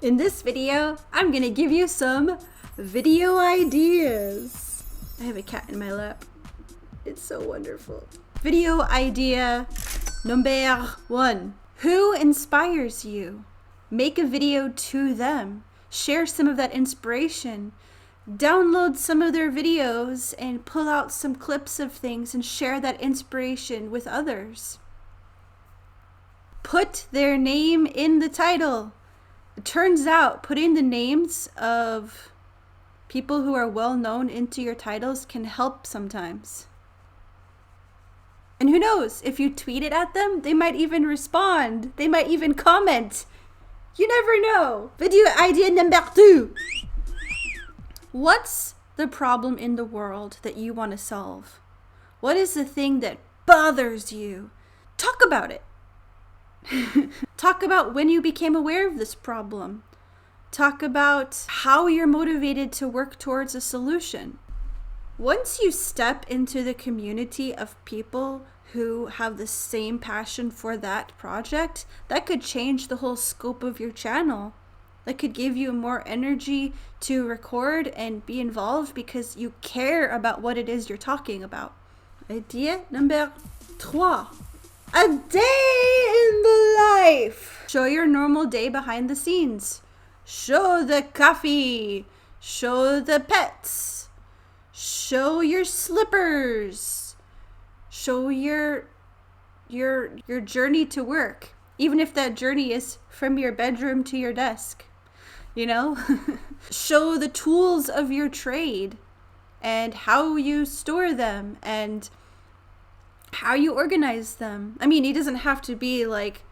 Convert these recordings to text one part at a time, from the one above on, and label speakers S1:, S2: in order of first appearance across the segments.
S1: In this video, I'm gonna give you some video ideas. I have a cat in my lap. It's so wonderful. Video idea number 1. Who inspires you? Make a video to them. Share some of that inspiration. Download some of their videos and pull out some clips of things and share that inspiration with others. Put their name in the title. It turns out putting the names of people who are well known into your titles can help sometimes. And who knows, if you tweet it at them, they might even respond. They might even comment. You never know. Video idea number 2. What's the problem in the world that you want to solve? What is the thing that bothers you? Talk about it. Talk about when you became aware of this problem. Talk about how you're motivated to work towards a solution. Once you step into the community of people who have the same passion for that project, that could change the whole scope of your channel. That could give you more energy to record and be involved because you care about what it is you're talking about. Idea number 3. A day in the life. Show your normal day behind the scenes. Show the coffee. Show the pets. Show your slippers. Show your journey to work. Even if that journey is from your bedroom to your desk. You know? Show the tools of your trade and how you store them and how you organize them. I mean, it doesn't have to be like,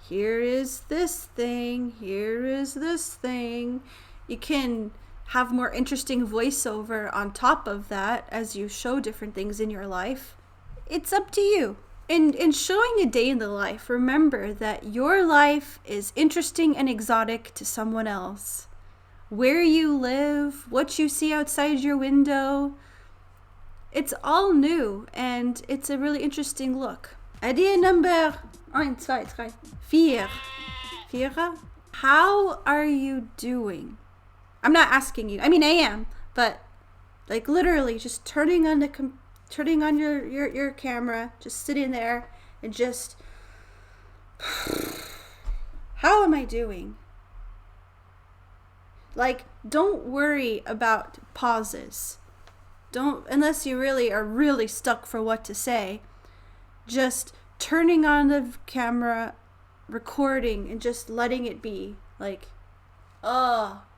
S1: here is this thing, here is this thing. You can have more interesting voiceover on top of that as you show different things in your life. It's up to you. In showing a day in the life, remember that your life is interesting and exotic to someone else. Where you live, what you see outside your window, it's all new and it's a really interesting look. Idea number 1, 2, 3, 4. How are you doing? I'm not asking you. I mean, I am, but like literally just turning on your camera, just sitting there and just, how am I doing? Like, don't worry about pauses. Don't, unless you really are really stuck for what to say, just turning on the camera, recording, and just letting it be. Like,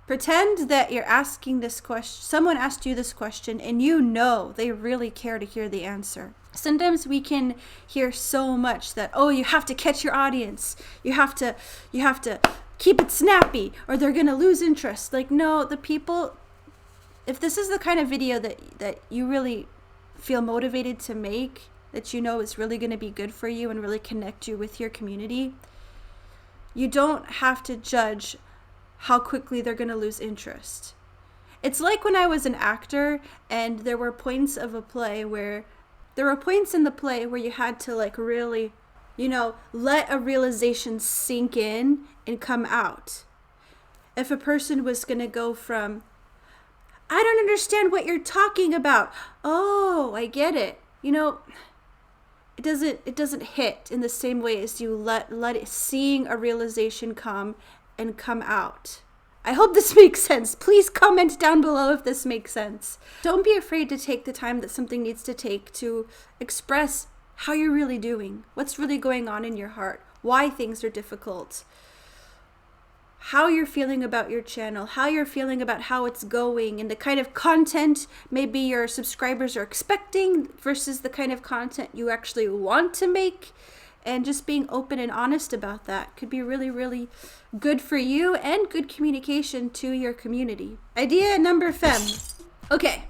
S1: pretend that you're asking this question, someone asked you this question, and you know they really care to hear the answer. Sometimes we can hear so much that, you have to catch your audience. You have to keep it snappy, or they're gonna lose interest. Like, no, the people, if this is the kind of video that you really feel motivated to make, that you know is really going to be good for you and really connect you with your community, you don't have to judge how quickly they're going to lose interest. It's like when I was an actor and there were points in the play where you had to like really, let a realization sink in and come out. If a person was going to go from, I don't understand what you're talking about. Oh, I get it. It doesn't hit in the same way as you let it, seeing a realization come out. I hope this makes sense. Please comment down below if this makes sense. Don't be afraid to take the time that something needs to take to express how you're really doing, what's really going on in your heart, why things are difficult, how you're feeling about your channel, how you're feeling about how it's going, and the kind of content maybe your subscribers are expecting versus the kind of content you actually want to make. And just being open and honest about that could be really, really good for you and good communication to your community. Idea number 5. Okay,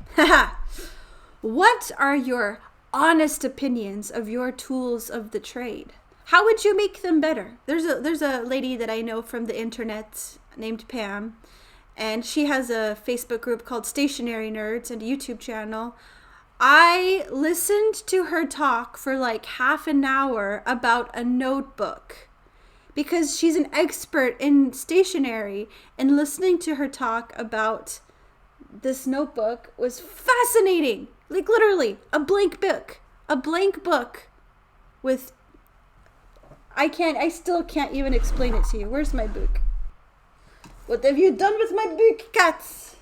S1: what are your honest opinions of your tools of the trade? How would you make them better? There's a lady that I know from the internet named Pam, and she has a Facebook group called Stationary Nerds and a YouTube channel. I listened to her talk for like half an hour about a notebook because she's an expert in stationery, and listening to her talk about this notebook was fascinating. Like literally a blank book with, I still can't even explain it to you. Where's my book? What have you done with my book, cats?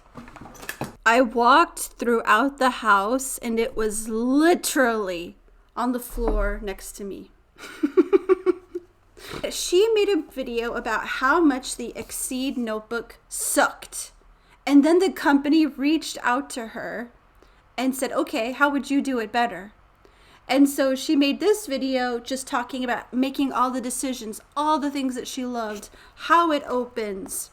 S1: I walked throughout the house and it was literally on the floor next to me. She made a video about how much the Exceed notebook sucked. And then the company reached out to her and said, okay, how would you do it better? And so she made this video just talking about making all the decisions, all the things that she loved, how it opens,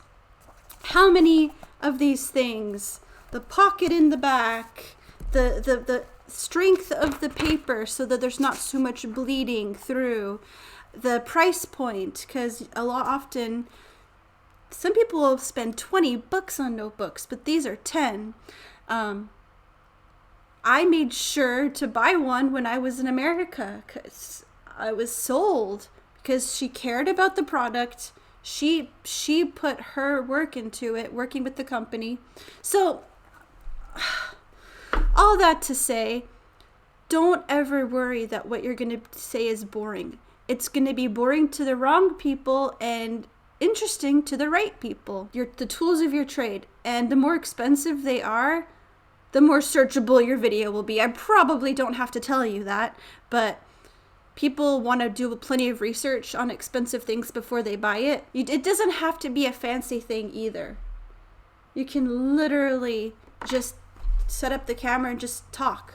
S1: how many of these things, the pocket in the back, the strength of the paper so that there's not so much bleeding through, the price point, because often some people will spend $20 on notebooks, but these are 10. I made sure to buy one when I was in America because I was sold, because she cared about the product. She put her work into it, working with the company. So all that to say, don't ever worry that what you're going to say is boring. It's going to be boring to the wrong people and interesting to the right people. The tools of your trade. And the more expensive they are, the more searchable your video will be. I probably don't have to tell you that, but people want to do plenty of research on expensive things before they buy it. It doesn't have to be a fancy thing either. You can literally just set up the camera and just talk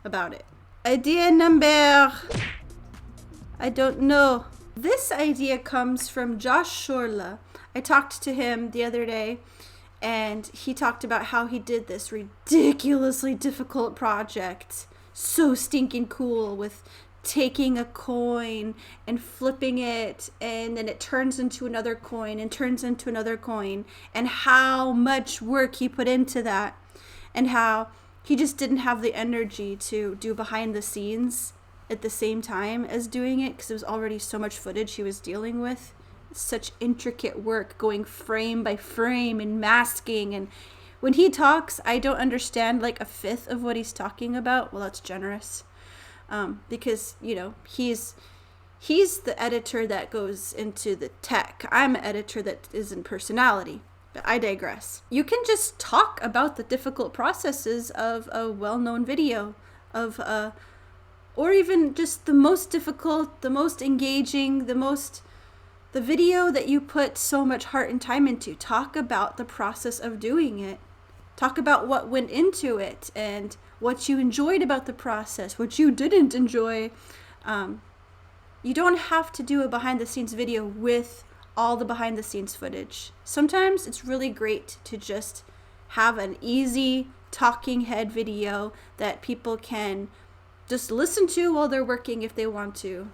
S1: about it. Idea number, I don't know. This idea comes from Josh Shorla. I talked to him the other day, and he talked about how he did this ridiculously difficult project. So stinking cool, with taking a coin and flipping it, and then it turns into another coin and turns into another coin, and how much work he put into that, and how he just didn't have the energy to do behind the scenes at the same time as doing it, because it was already so much footage he was dealing with. Such intricate work, going frame by frame and masking, and when he talks, I don't understand like a fifth of what he's talking about. Well, that's generous, because he's the editor that goes into the tech. I'm an editor that is in personality, but I digress. You can just talk about the difficult processes of a well-known video, or even just the most difficult, the most engaging, the video that you put so much heart and time into. Talk about the process of doing it. Talk about what went into it and what you enjoyed about the process, what you didn't enjoy. You don't have to do a behind the scenes video with all the behind the scenes footage. Sometimes it's really great to just have an easy talking head video that people can just listen to while they're working if they want to.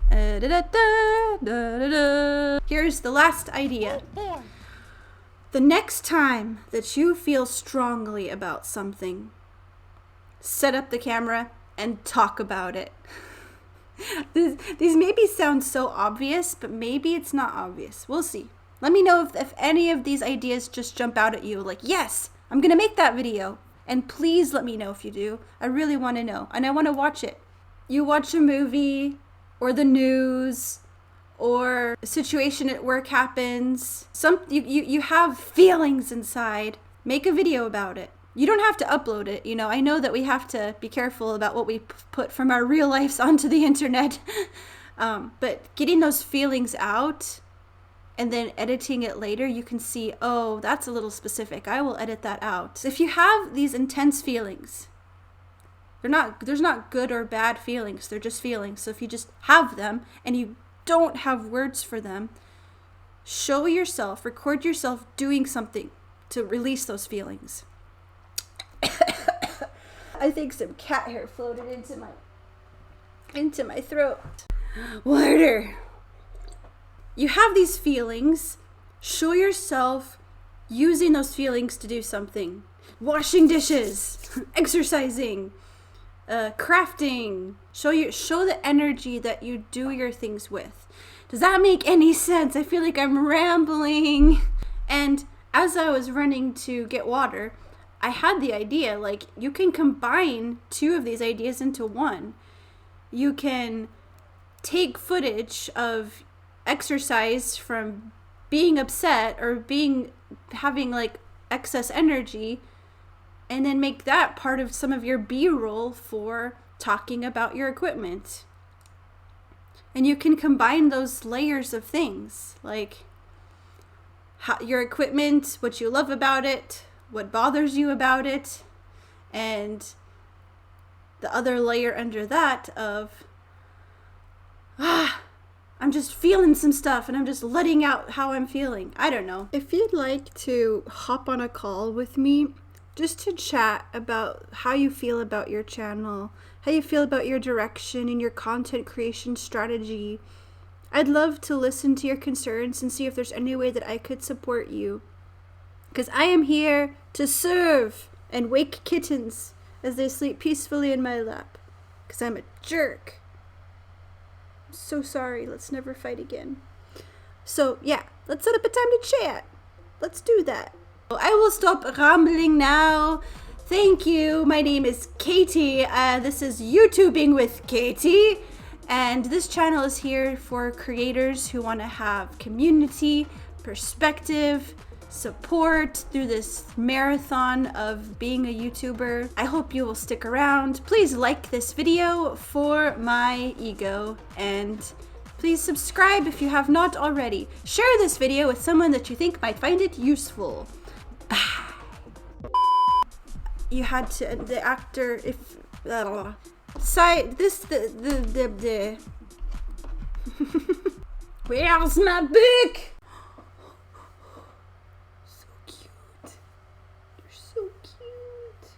S1: Here's the last idea. The next time that you feel strongly about something, set up the camera and talk about it. These maybe sound so obvious, but maybe it's not obvious. We'll see. Let me know if any of these ideas just jump out at you, like, yes, I'm gonna make that video. And please let me know if you do. I really want to know, and I want to watch it. You watch a movie, or the news, or a situation at work happens. You have feelings inside. Make a video about it. You don't have to upload it. I know that we have to be careful about what we put from our real lives onto the internet. But getting those feelings out and then editing it later, you can see, oh, that's a little specific. I will edit that out. If you have these intense feelings, there's not good or bad feelings. They're just feelings. So if you just have them and you don't have words for them, record yourself doing something to release those feelings. I think some cat hair floated into my throat. Water. You have these feelings. Show yourself using those feelings to do something. Washing dishes, exercising, crafting. Show the energy that you do your things with. Does that make any sense? I feel like I'm rambling. And as I was running to get water, I had the idea, like, you can combine two of these ideas into one. You can take footage of exercise from being upset or having like excess energy, and then make that part of some of your B-roll for talking about your equipment. And you can combine those layers of things, like your equipment, what you love about it, what bothers you about it, and the other layer under that of, I'm just feeling some stuff and I'm just letting out how I'm feeling. I don't know. If you'd like to hop on a call with me just to chat about how you feel about your channel, how you feel about your direction and your content creation strategy, I'd love to listen to your concerns and see if there's any way that I could support you. Because I am here to serve and wake kittens as they sleep peacefully in my lap. Because I'm a jerk. I'm so sorry. Let's never fight again. So, yeah, let's set up a time to chat. Let's do that. I will stop rambling now. Thank you. My name is Katie. This is YouTubing with Katie. And this channel is here for creators who want to have community, perspective, support through this marathon of being a YouTuber. I hope you will stick around. Please like this video for my ego, and please subscribe if you have not already. Share this video with someone that you think might find it useful. Bye. You had to, the actor, if, where's my book? So cute. You're so cute.